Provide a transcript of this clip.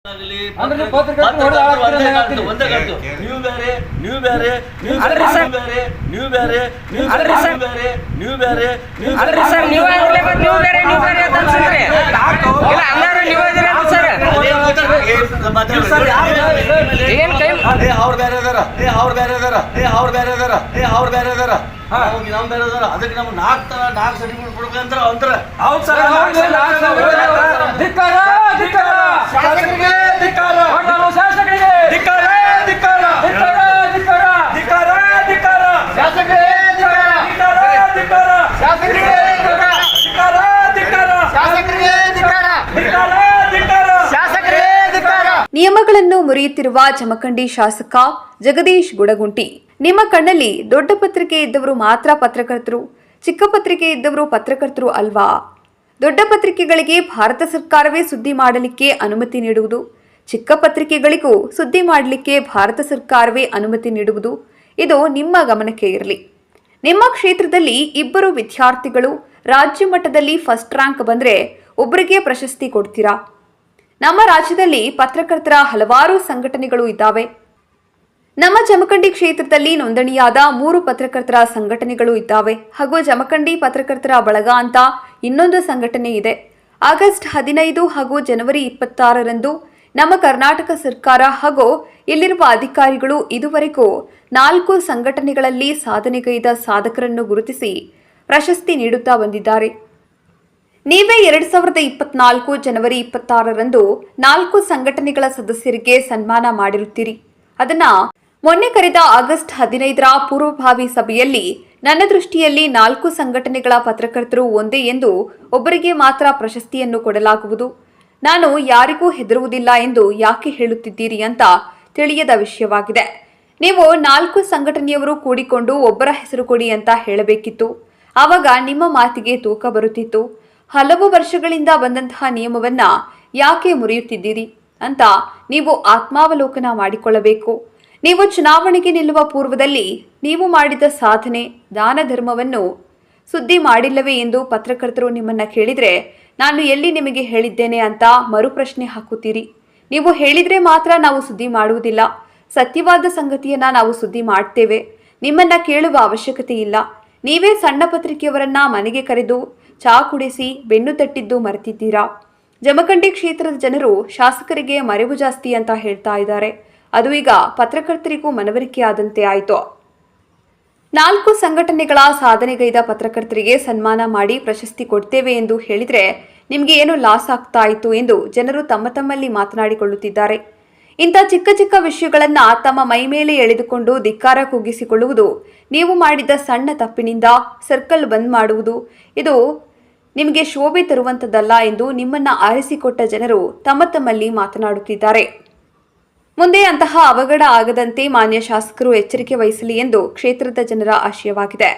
ನೀವು ಅದಕ್ಕೆ ನಮ್ಗೆ ನಾಲ್ಕು ಸರ್ಟಿಫಿಕೇಟ್ ಕೊಡ್ಬೇಕಂತ ಅಂತಾರೆ. ಹೌದು ಸರ್, ನಿಯಮಗಳನ್ನು ಮುರಿಯುತ್ತಿರುವ ಜಮಖಂಡಿ ಶಾಸಕ ಜಗದೀಶ್ ಗುಡಗುಂಟಿ. ನಿಮ್ಮ ಕಣ್ಣಲ್ಲಿ ದೊಡ್ಡ ಪತ್ರಿಕೆ ಇದ್ದವರು ಮಾತ್ರ ಪತ್ರಕರ್ತರು, ಚಿಕ್ಕ ಪತ್ರಿಕೆ ಇದ್ದವರು ಪತ್ರಕರ್ತರು ಅಲ್ವಾ? ದೊಡ್ಡ ಪತ್ರಿಕೆಗಳಿಗೆ ಭಾರತ ಸರ್ಕಾರವೇ ಸುದ್ದಿ ಮಾಡಲಿಕ್ಕೆ ಅನುಮತಿ ನೀಡುವುದು, ಚಿಕ್ಕ ಪತ್ರಿಕೆಗಳಿಗೂ ಸುದ್ದಿ ಮಾಡಲಿಕ್ಕೆ ಭಾರತ ಸರ್ಕಾರವೇ ಅನುಮತಿ ನೀಡುವುದು. ಇದು ನಿಮ್ಮ ಗಮನಕ್ಕೆ ಇರಲಿ. ನಿಮ್ಮ ಕ್ಷೇತ್ರದಲ್ಲಿ ಇಬ್ಬರು ವಿದ್ಯಾರ್ಥಿಗಳು ರಾಜ್ಯ ಮಟ್ಟದಲ್ಲಿ ಫಸ್ಟ್ ರ್ಯಾಂಕ್ ಬಂದರೆ ಒಬ್ಬರಿಗೆ ಪ್ರಶಸ್ತಿ ಕೊಡ್ತೀರಾ? ನಮ್ಮ ರಾಜ್ಯದಲ್ಲಿ ಪತ್ರಕರ್ತರ ಹಲವಾರು ಸಂಘಟನೆಗಳು ಇದ್ದಾವೆ. ನಮ್ಮ ಜಮಖಂಡಿ ಕ್ಷೇತ್ರದಲ್ಲಿ ನೋಂದಣಿಯಾದ 3 ಪತ್ರಕರ್ತರ ಸಂಘಟನೆಗಳು ಇದ್ದಾವೆ ಹಾಗೂ ಜಮಖಂಡಿ ಪತ್ರಕರ್ತರ ಬಳಗ ಅಂತ ಇನ್ನೊಂದು ಸಂಘಟನೆ ಇದೆ. ಆಗಸ್ಟ್ 15 ಹಾಗೂ ಜನವರಿ 26ರಂದು ನಮ್ಮ ಕರ್ನಾಟಕ ಸರ್ಕಾರ ಹಾಗೂ ಇಲ್ಲಿರುವ ಅಧಿಕಾರಿಗಳು ಇದುವರೆಗೂ 4 ಸಂಘಟನೆಗಳಲ್ಲಿ ಸಾಧನೆಗೈದ ಸಾಧಕರನ್ನು ಗುರುತಿಸಿ ಪ್ರಶಸ್ತಿ ನೀಡುತ್ತಾ ಬಂದಿದ್ದಾರೆ. ನೀವೇ 2024 ಜನವರಿ 26ರಂದು 4 ಸಂಘಟನೆಗಳ ಸದಸ್ಯರಿಗೆ ಸನ್ಮಾನ ಮಾಡಿರುತ್ತೀರಿ. ಅದನ್ನ ಮೊನ್ನೆ ಕರೆದ ಆಗಸ್ಟ್ 15ರ ಪೂರ್ವಭಾವಿ ಸಭೆಯಲ್ಲಿ ನನ್ನ ದೃಷ್ಟಿಯಲ್ಲಿ 4 ಸಂಘಟನೆಗಳ ಪತ್ರಕರ್ತರು ಒಂದೇ ಎಂದು ಒಬ್ಬರಿಗೆ ಮಾತ್ರ ಪ್ರಶಸ್ತಿಯನ್ನು ಕೊಡಲಾಗುವುದು. ನಾನು ಯಾರಿಗೂ ಹೆದರುವುದಿಲ್ಲ ಎಂದು ಯಾಕೆ ಹೇಳುತ್ತಿದ್ದೀರಿ ಅಂತ ತಿಳಿಯದ ವಿಷಯವಾಗಿದೆ. ನೀವು 4 ಸಂಘಟನೆಯವರು ಕೂಡಿಕೊಂಡು ಒಬ್ಬರ ಹೆಸರು ಕೊಡಿ ಅಂತ ಹೇಳಬೇಕಿತ್ತು. ಆವಾಗ ನಿಮ್ಮ ಮಾತಿಗೆ ತೂಕ ಬರುತ್ತಿತ್ತು. ಹಲವು ವರ್ಷಗಳಿಂದ ಬಂದಂತಹ ನಿಯಮವನ್ನ ಯಾಕೆ ಮುರಿಯುತ್ತಿದ್ದೀರಿ ಅಂತ ನೀವು ಆತ್ಮಾವಲೋಕನ ಮಾಡಿಕೊಳ್ಳಬೇಕು. ನೀವು ಚುನಾವಣೆಗೆ ನಿಲ್ಲುವ ಪೂರ್ವದಲ್ಲಿ ನೀವು ಮಾಡಿದ ಸಾಧನೆ, ದಾನ ಧರ್ಮವನ್ನು ಸುದ್ದಿ ಮಾಡಿಲ್ಲವೇ ಎಂದು ಪತ್ರಕರ್ತರು ನಿಮ್ಮನ್ನ ಕೇಳಿದ್ರೆ ನಾನು ಎಲ್ಲಿ ನಿಮಗೆ ಹೇಳಿದ್ದೇನೆ ಅಂತ ಮರುಪ್ರಶ್ನೆ ಹಾಕುತ್ತೀರಿ. ನೀವು ಹೇಳಿದ್ರೆ ಮಾತ್ರ ನಾವು ಸುದ್ದಿ ಮಾಡುವುದಿಲ್ಲ, ಸತ್ಯವಾದ ಸಂಗತಿಯನ್ನ ನಾವು ಸುದ್ದಿ ಮಾಡ್ತೇವೆ, ನಿಮ್ಮನ್ನ ಕೇಳುವ ಅವಶ್ಯಕತೆ ಇಲ್ಲ. ನೀವೇ ಸಣ್ಣ ಪತ್ರಿಕೆಯವರನ್ನ ಮನೆಗೆ ಕರೆದು ಚಾ ಕುಡಿಸಿ ಬೆನ್ನು ತಟ್ಟಿದ್ದು ಮರೆತಿದ್ದೀರಾ. ಜಮಖಂಡಿ ಕ್ಷೇತ್ರದ ಜನರು ಶಾಸಕರಿಗೆ ಮರೆವು ಜಾಸ್ತಿ ಅಂತ ಹೇಳ್ತಾ ಇದ್ದಾರೆ. ಅದು ಈಗ ಪತ್ರಕರ್ತರಿಗೂ ಮನವರಿಕೆ ಆದಂತೆ ಆಯಿತು. 4 ಸಂಘಟನೆಗಳ ಸಾಧನೆಗೈದ ಪತ್ರಕರ್ತರಿಗೆ ಸನ್ಮಾನ ಮಾಡಿ ಪ್ರಶಸ್ತಿ ಕೊಡ್ತೇವೆ ಎಂದು ಹೇಳಿದ್ರೆ ನಿಮಗೆ ಏನು ಲಾಸ್ ಆಗ್ತಾ ಇತ್ತು ಎಂದು ಜನರು ತಮ್ಮಲ್ಲಿ ಮಾತನಾಡಿಕೊಳ್ಳುತ್ತಿದ್ದಾರೆ. ಇಂಥ ಚಿಕ್ಕ ಚಿಕ್ಕ ವಿಷಯಗಳನ್ನ ತಮ್ಮ ಮೈ ಮೇಲೆ ಎಳೆದುಕೊಂಡು ಧಿಕ್ಕಾರ ಕೂಗಿಸಿಕೊಳ್ಳುವುದು, ನೀವು ಮಾಡಿದ ಸಣ್ಣ ತಪ್ಪಿನಿಂದ ಸರ್ಕಲ್ ಬಂದ್ ಮಾಡುವುದು, ಇದು ನಿಮಗೆ ಶೋಭೆ ತರುವಂತದ್ದಲ್ಲ ಎಂದು ನಿಮ್ಮನ್ನ ಆರಿಸಿಕೊಟ್ಟ ಜನರು ತಮ್ಮಲ್ಲಿ ಮಾತನಾಡುತ್ತಿದ್ದಾರೆ. ಮುಂದೆ ಅಂತಹ ಅವಘಡ ಆಗದಂತೆ ಮಾನ್ಯ ಶಾಸಕರು ಎಚ್ಚರಿಕೆ ವಹಿಸಲಿ ಎಂದು ಕ್ಷೇತ್ರದ ಜನರ ಆಶಯವಾಗಿದೆ.